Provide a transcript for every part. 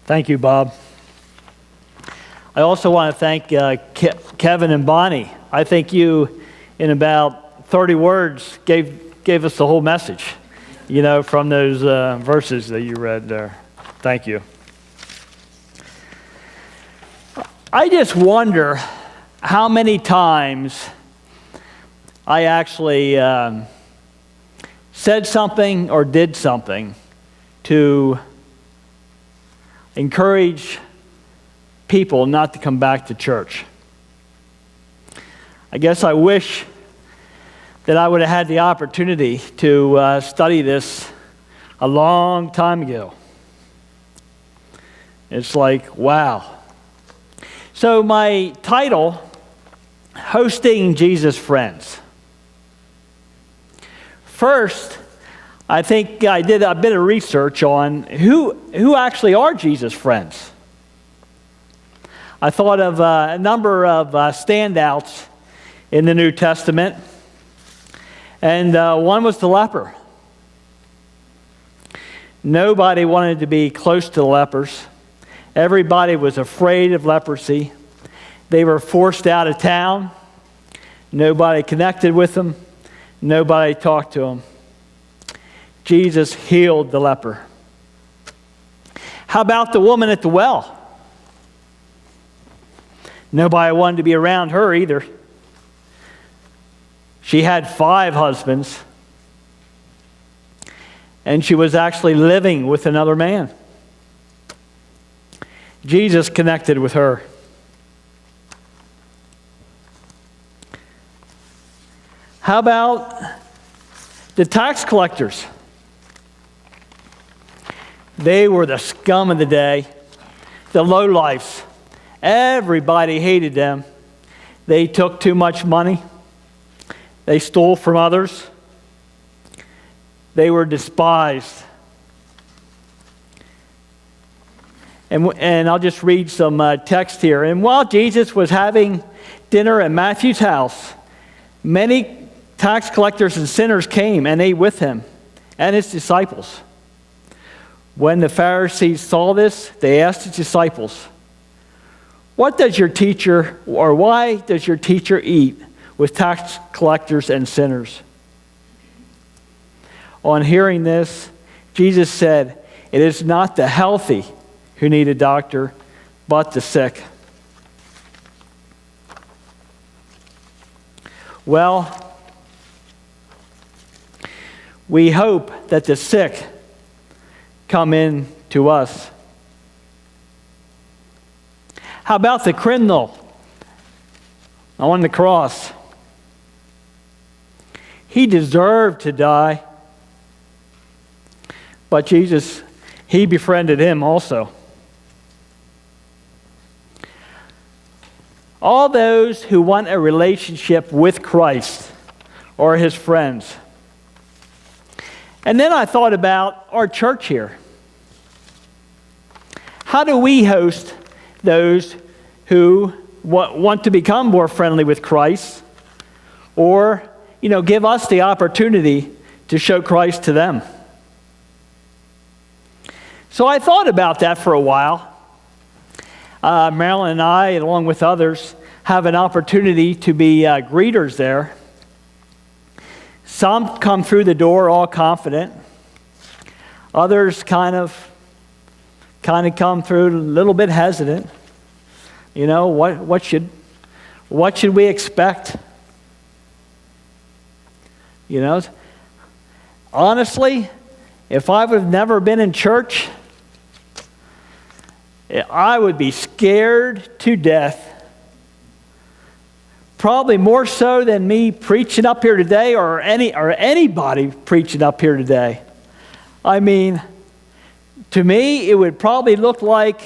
Thank you, Bob. I also want to thank Kevin and Bonnie. I think you, in about 30 words, gave us the whole message, from those verses that you read there. Thank you. I just wonder how many times I actually said something or did something to encourage people not to come back to church. I guess I wish that I would have had the opportunity to study this a long time ago. It's like, wow. So my title, Hosting Jesus Friends. First, I think I did a bit of research on who actually are Jesus' friends. I thought of a number of standouts in the New Testament, and one was the leper. Nobody wanted to be close to the lepers. Everybody was afraid of leprosy. They were forced out of town. Nobody connected with them. Nobody talked to them. Jesus healed the leper. How about the woman at the well? Nobody wanted to be around her either. She had 5 husbands, and she was actually living with another man. Jesus connected with her. How about the tax collectors? They were the scum of the day, the lowlifes. Everybody hated them. They took too much money. They stole from others. They were despised. And I'll just read some text here. And while Jesus was having dinner at Matthew's house, many tax collectors and sinners came and ate with him and his disciples. When the Pharisees saw this, they asked his disciples, why does your teacher eat with tax collectors and sinners? On hearing this, Jesus said, it is not the healthy who need a doctor, but the sick. Well, we hope that the sick come in to us. How about the criminal on the cross? He deserved to die, but Jesus, he befriended him also. All those who want a relationship with Christ are his friends. And then I thought about our church here. How do we host those who want to become more friendly with Christ, or, give us the opportunity to show Christ to them? So I thought about that for a while. Marilyn and I, along with others, have an opportunity to be greeters there. Some come through the door all confident. Others kind of come through a little bit hesitant. What should we expect? Honestly, if I would have never been in church, I would be scared to death. Probably more so than me preaching up here today, or anybody preaching up here today. I mean, to me, it would probably look like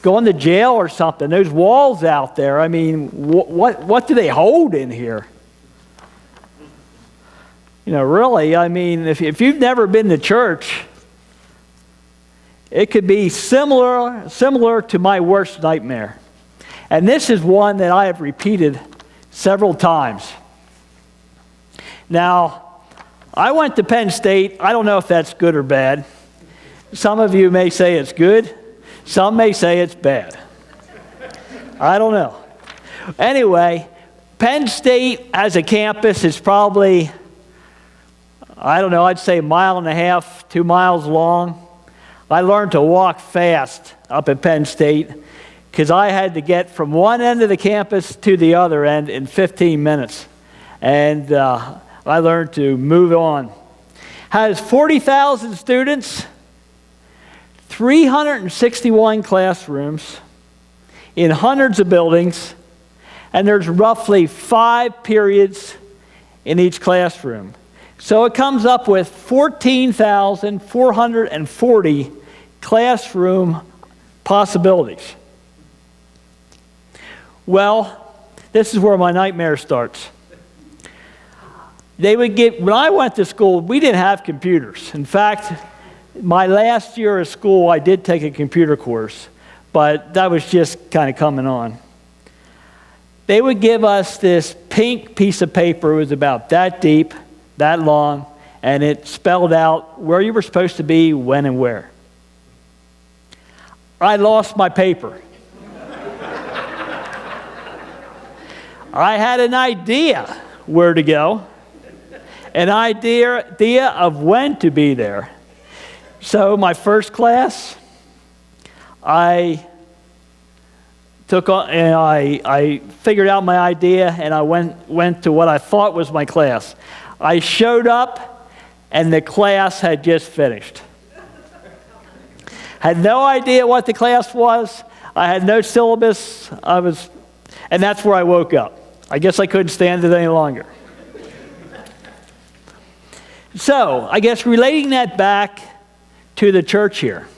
going to jail or something. Those walls out there, I mean, what do they hold in here? Really, I mean, if you've never been to church, it could be similar to my worst nightmare. And this is one that I have repeated several times. Now, I went to Penn State. I don't know if that's good or bad. Some of you may say it's good. Some may say it's bad. I don't know. Anyway, Penn State as a campus is probably, I don't know, I'd say a mile and a half, 2 miles long. I learned to walk fast up at Penn State because I had to get from one end of the campus to the other end in 15 minutes. And I learned to move on. Has 40,000 students, 361 classrooms in hundreds of buildings, and there's roughly 5 periods in each classroom. So it comes up with 14,440 classroom possibilities. Well, this is where my nightmare starts. When I went to school, we didn't have computers. In fact, my last year of school, I did take a computer course, but that was just kind of coming on. They would give us this pink piece of paper. It was about that deep, that long, and it spelled out where you were supposed to be, when, and where. I lost my paper. I had an idea where to go, an idea of when to be there. So my first class, I took on, and I figured out my idea, and I went to what I thought was my class. I showed up, and the class had just finished. Had no idea what the class was. I had no syllabus. And that's where I woke up. I guess I couldn't stand it any longer. So, I guess relating that back to the church here.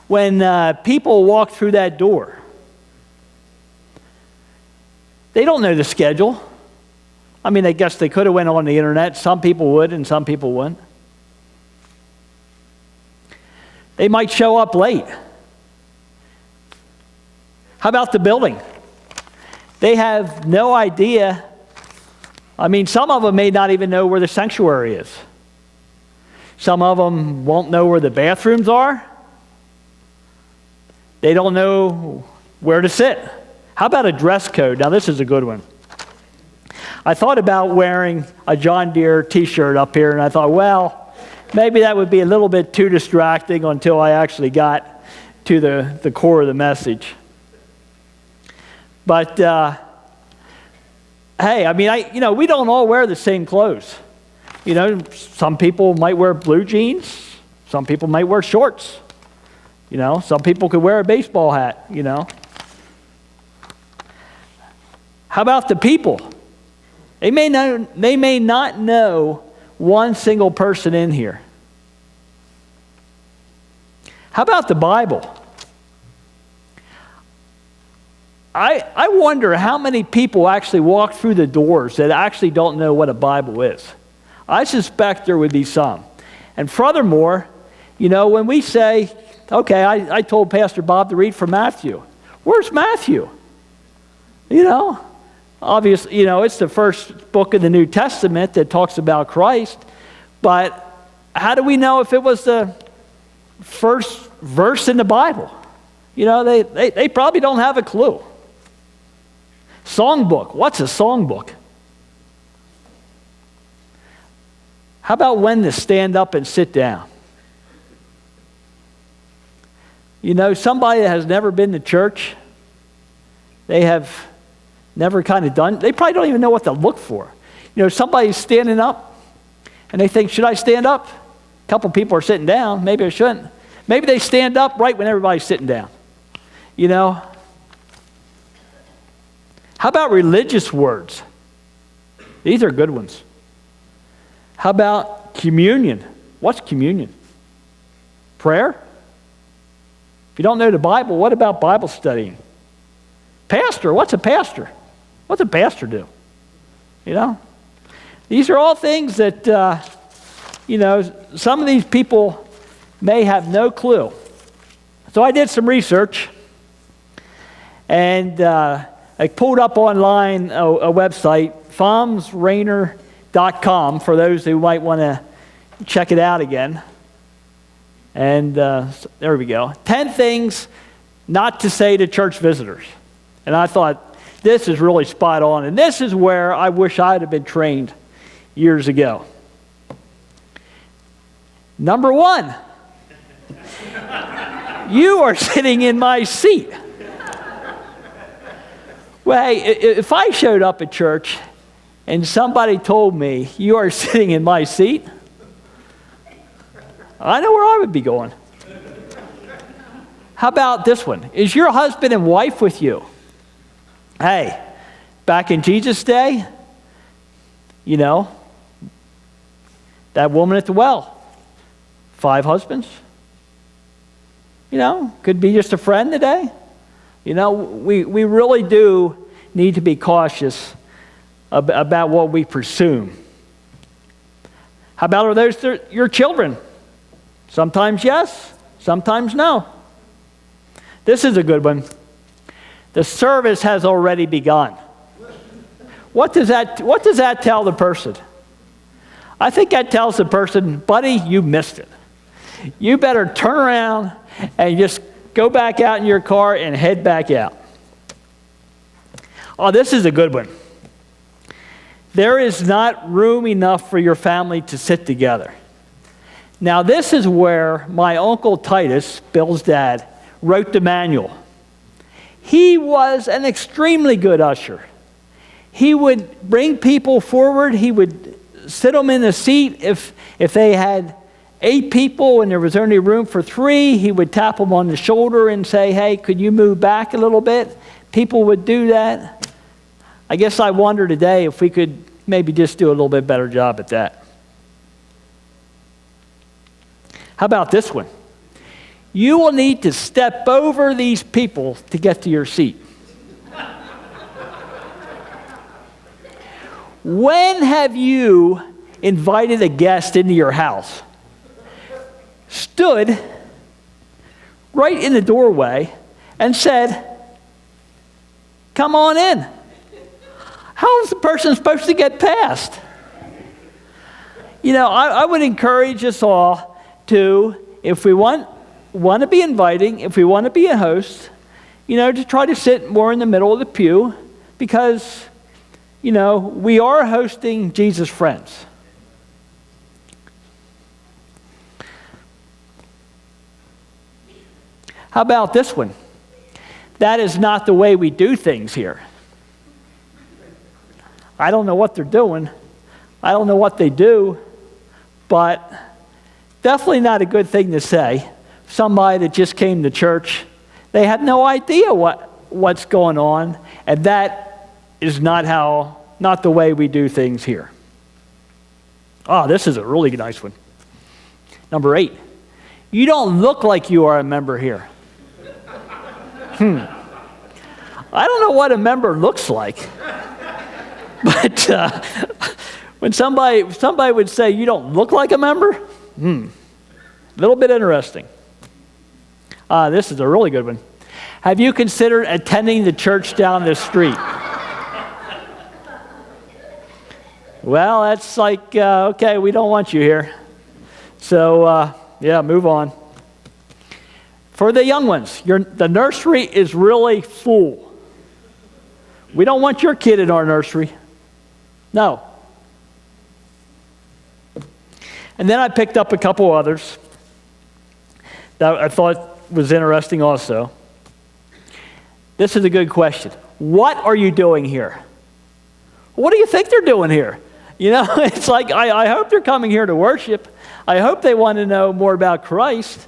When people walk through that door, they don't know the schedule. I mean, I guess they could have went on the internet. Some people would and some people wouldn't. They might show up late. How about the building? They have no idea. I mean, some of them may not even know where the sanctuary is. Some of them won't know where the bathrooms are. They don't know where to sit. How about a dress code? Now, this is a good one. I thought about wearing a John Deere t-shirt up here, and I thought, well, maybe that would be a little bit too distracting until I actually got to the core of the message. But, hey, I mean, we don't all wear the same clothes. You know, some people might wear blue jeans. Some people might wear shorts. You know, some people could wear a baseball hat, you know. How about the people? They may not know one single person in here. How about the Bible? I wonder how many people actually walk through the doors that actually don't know what a Bible is. I suspect there would be some. And furthermore, you know, when we say, okay, I told Pastor Bob to read from Matthew. Where's Matthew? You know, obviously, you know, it's the first book of the New Testament that talks about Christ. But how do we know if it was the first verse in the Bible? You know, they probably don't have a clue. Songbook. What's a songbook? How about when to stand up and sit down? You know, somebody that has never been to church, they have never kind of done, they probably don't even know what to look for. You know, somebody's standing up, and they think, should I stand up? A couple people are sitting down. Maybe I shouldn't. Maybe they stand up right when everybody's sitting down. You know? How about religious words? These are good ones. How about communion? What's communion? Prayer? If you don't know the Bible, what about Bible studying? Pastor, what's a pastor? What's a pastor do? You know? These are all things that, you know, some of these people may have no clue. So I did some research, and I pulled up online a website, FOMSRainer.com, for those who might want to check it out again. And there we go. 10 things not to say to church visitors. And I thought, this is really spot on. And this is where I wish I had been trained years ago. Number 1, you are sitting in my seat. Well, hey, if I showed up at church and somebody told me, you are sitting in my seat, I know where I would be going. How about this one? Is your husband and wife with you? Hey, back in Jesus' day, you know, that woman at the well, 5 husbands. You know, could be just a friend today. You know, we really do need to be cautious about what we presume. How about are those your children? Sometimes yes, sometimes no. This is a good one. The service has already begun. What does that tell the person? I think that tells the person, buddy, you missed it. You better turn around and just go back out in your car and head back out. Oh, this is a good one. There is not room enough for your family to sit together. Now, this is where my Uncle Titus, Bill's dad, wrote the manual. He was an extremely good usher. He would bring people forward. He would sit them in a seat. If they had 8 people and there was only room for 3, he would tap them on the shoulder and say, hey, could you move back a little bit? People would do that. I guess I wonder today if we could maybe just do a little bit better job at that. How about this one? You will need to step over these people to get to your seat. When have you invited a guest into your house, stood right in the doorway, and said, come on in? How is the person supposed to get past? You know, I would encourage us all to, if we want to be inviting, if we want to be a host, you know, to try to sit more in the middle of the pew, because, you know, we are hosting Jesus' friends. How about this one? That is not the way we do things here. I don't know what they're doing. I don't know what they do, but definitely not a good thing to say. Somebody that just came to church, they had no idea what's going on, and that is not the way we do things here. Oh, this is a really nice one. Number 8, you don't look like you are a member here. I don't know what a member looks like, but when somebody would say you don't look like a member, a little bit interesting. This is a really good one. Have you considered attending the church down the street? Well, that's like, okay, we don't want you here. So, yeah, move on. For the young ones, the nursery is really full. We don't want your kid in our nursery. No. And then I picked up a couple others that I thought was interesting also. This is a good question. What are you doing here? What do you think they're doing here? You know, it's like, I hope they're coming here to worship. I hope they want to know more about Christ.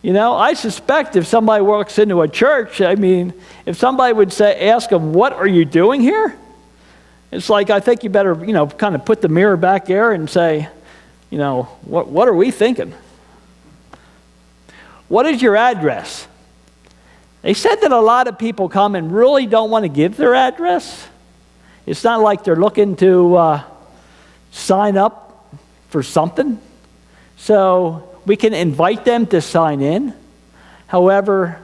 You know, I suspect if somebody walks into a church, I mean, if somebody would ask them, what are you doing here? It's like, I think you better, you know, kind of put the mirror back there and say, you know, what are we thinking? What is your address? They said that a lot of people come and really don't want to give their address. It's not like they're looking to sign up for something. So we can invite them to sign in. However,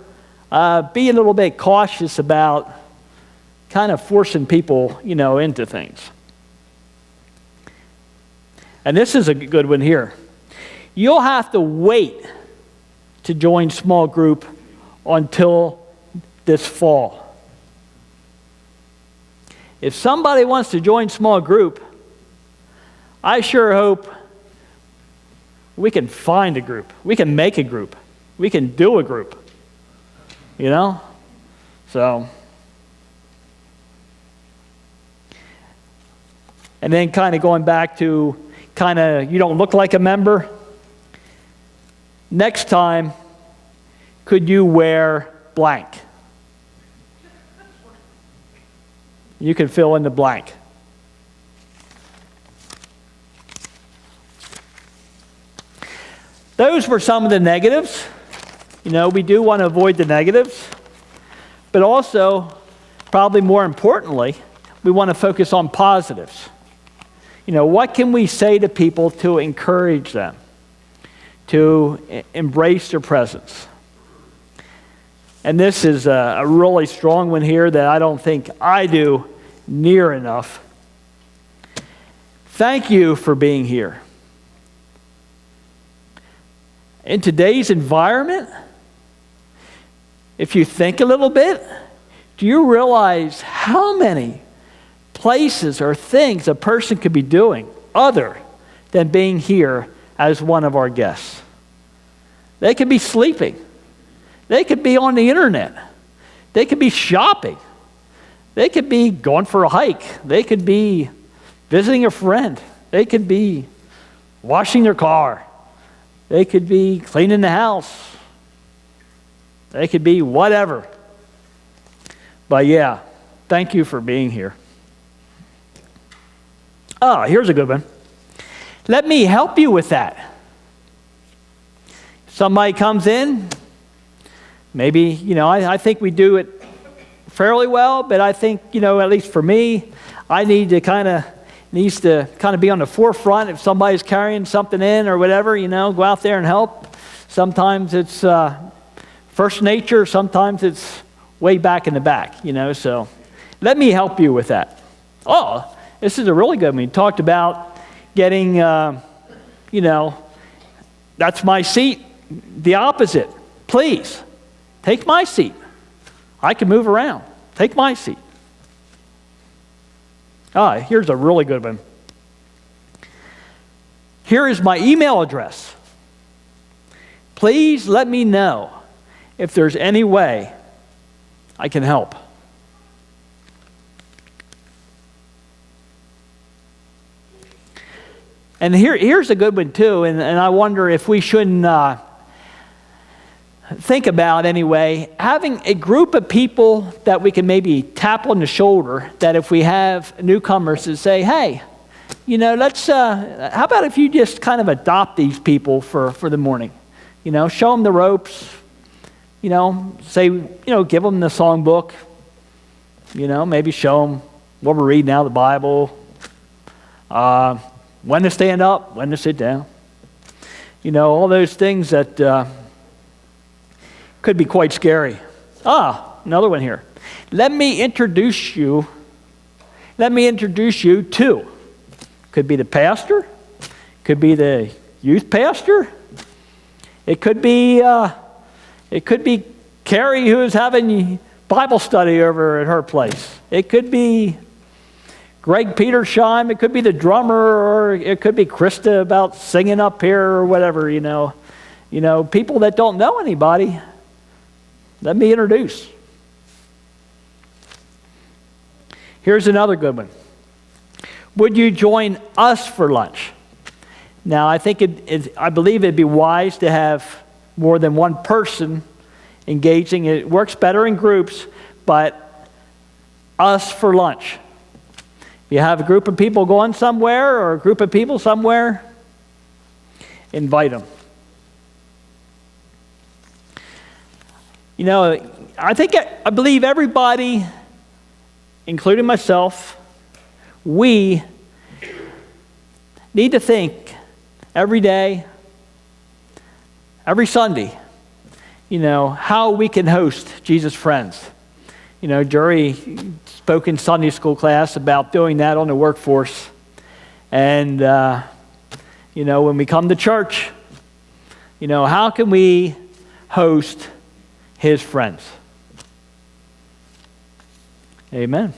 be a little bit cautious about kind of forcing people, you know, into things. And this is a good one here. You'll have to wait to join small group until this fall. If somebody wants to join small group, I sure hope we can find a group. We can make a group. We can do a group. You know? So, and then kind of going back to you don't look like a member. Next time, could you wear blank? You can fill in the blank. Those were some of the negatives. You know, we do want to avoid the negatives. But also, probably more importantly, we want to focus on positives. You know, what can we say to people to encourage them, to embrace their presence? And this is a really strong one here that I don't think I do near enough. Thank you for being here. In today's environment, if you think a little bit, do you realize how many places or things a person could be doing other than being here as one of our guests? They could be sleeping. They could be on the internet. They could be shopping. They could be going for a hike. They could be visiting a friend. They could be washing their car. They could be cleaning the house. They could be whatever. But yeah, thank you for being here. Here's a good one. Let me help you with that. Somebody comes in, maybe, you know, I think we do it fairly well, but I think, you know, at least for me, I need to kind of be on the forefront. If somebody's carrying something in or whatever, you know, go out there and help. Sometimes it's first nature, sometimes it's way back in the back, you know, so let me help you with that. This is a really good one. We talked about getting, you know, that's my seat. The opposite. Please, take my seat. I can move around. Take my seat. Here's a really good one. Here is my email address. Please let me know if there's any way I can help. And here's a good one too, and I wonder if we shouldn't think about anyway, having a group of people that we can maybe tap on the shoulder, that if we have newcomers to say, hey, you know, how about if you just kind of adopt these people for the morning? You know, show them the ropes, you know, say, you know, give them the songbook, you know, maybe show them what we're reading out of the Bible, when to stand up, when to sit down. You know, all those things that could be quite scary. Another one here. Let me introduce you to. Could be the pastor. Could be the youth pastor. It could be Carrie, who is having Bible study over at her place. It could be Greg Petersheim. It could be the drummer, or it could be Krista about singing up here or whatever. You know, people that don't know anybody. Let me introduce. Here's another good one. Would you join us for lunch? Now, I believe it'd be wise to have more than one person engaging. It works better in groups, but us for lunch. If you have a group of people going somewhere or a group of people somewhere, invite them. You know, I believe everybody, including myself, we need to think every day, every Sunday, you know, how we can host Jesus Friends. You know, Jerry spoke in Sunday school class about doing that on the workforce. And, you know, when we come to church, you know, how can we host his friends. Amen.